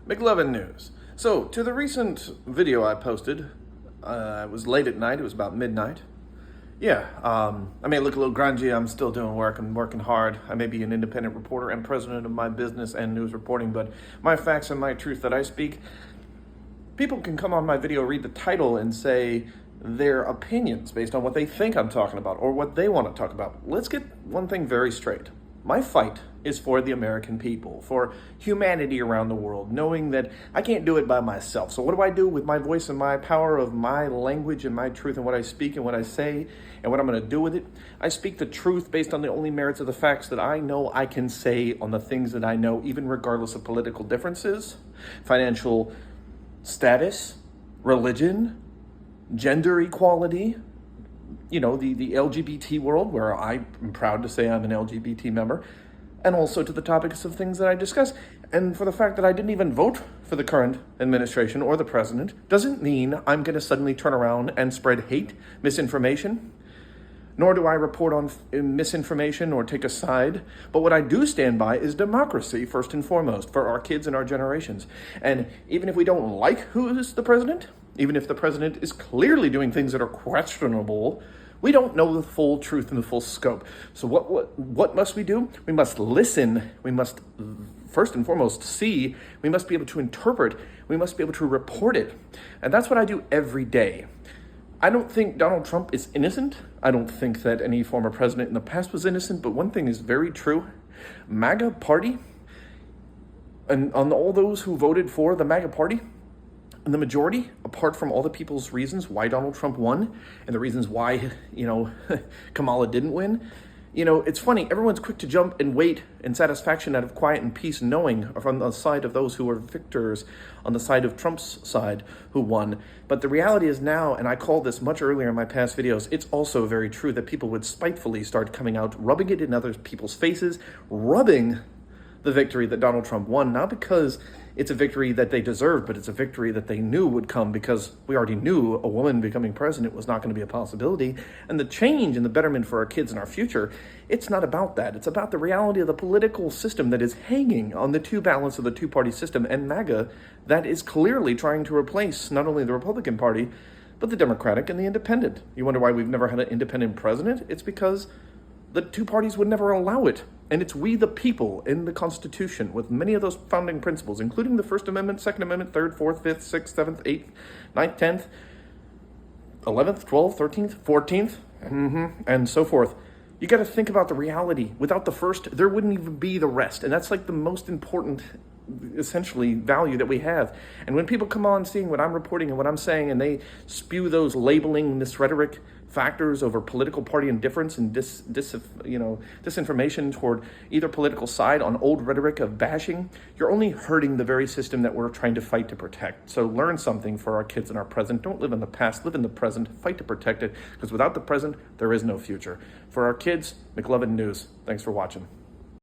Mcluvin news. So, to the recent video I posted, it was late at night, it was about midnight. I may look a little grungy, I'm still doing work, I'm working hard. I may be an independent reporter and president of my business and news reporting, but my facts and my truth that I speak, people can come on my video, read the title, and say their opinions based on what they think I'm talking about or what they want to talk about. Let's get one thing very straight. My fight is for the American people, for humanity around the world, knowing that I can't do it by myself. So what do I do with my voice and my power of my language and my truth and what I speak and what I say and what I'm going to do with it? I speak the truth based on the only merits of the facts that I know I can say on the things that I know, even regardless of political differences, financial status, religion, gender equality, the LGBT world, where I am proud to say I'm an LGBT member, and also to the topics of things that I discuss. And for the fact that I didn't even vote for the current administration or the president doesn't mean I'm going to suddenly turn around and spread hate, misinformation, nor do I report on misinformation or take a side. But what I do stand by is democracy, first and foremost, for our kids and our generations. And even if we don't like who is the president, even if the president is clearly doing things that are questionable, we don't know the full truth and the full scope. So what must we do? We must listen. We must, first and foremost, see. We must be able to interpret. We must be able to report it. And that's what I do every day. I don't think Donald Trump is innocent. I don't think that any former president in the past was innocent. But one thing is very true. MAGA party, and on all those who voted for the MAGA party, and the majority, apart from all the people's reasons why Donald Trump won and the reasons why, Kamala didn't win, it's funny, everyone's quick to jump and wait in satisfaction out of quiet and peace, knowing from the side of those who were victors, on the side of Trump's side who won. But the reality is now, and I called this much earlier in my past videos, it's also very true that people would spitefully start coming out, rubbing it in other people's faces, rubbing the victory that Donald Trump won, not because it's a victory that they deserved, but it's a victory that they knew would come, because we already knew a woman becoming president was not going to be a possibility. And the change and the betterment for our kids and our future, it's not about that. It's about the reality of the political system that is hanging on the two balance of the two-party system, and MAGA that is clearly trying to replace not only the Republican Party, but the Democratic and the Independent. You wonder why we've never had an independent president? It's because the two parties would never allow it. And it's we the people in the Constitution with many of those founding principles, including the First Amendment, Second Amendment, Third, Fourth, Fifth, Sixth, Seventh, Eighth, Ninth, 10th, 11th, 12th, 13th, 14th, and so forth. You got to think about the reality. Without the first, there wouldn't even be the rest. And that's like the most important, essentially, value that we have. And when people come on seeing what I'm reporting and what I'm saying, and they spew those labeling, this rhetoric factors over political party indifference and disinformation toward either political side on old rhetoric of bashing, you're only hurting the very system that we're trying to fight to protect. So learn something for our kids in our present. Don't live in the past, live in the present, fight to protect it, because without the present, there is no future. For our kids, Mcluvin News. Thanks for watching.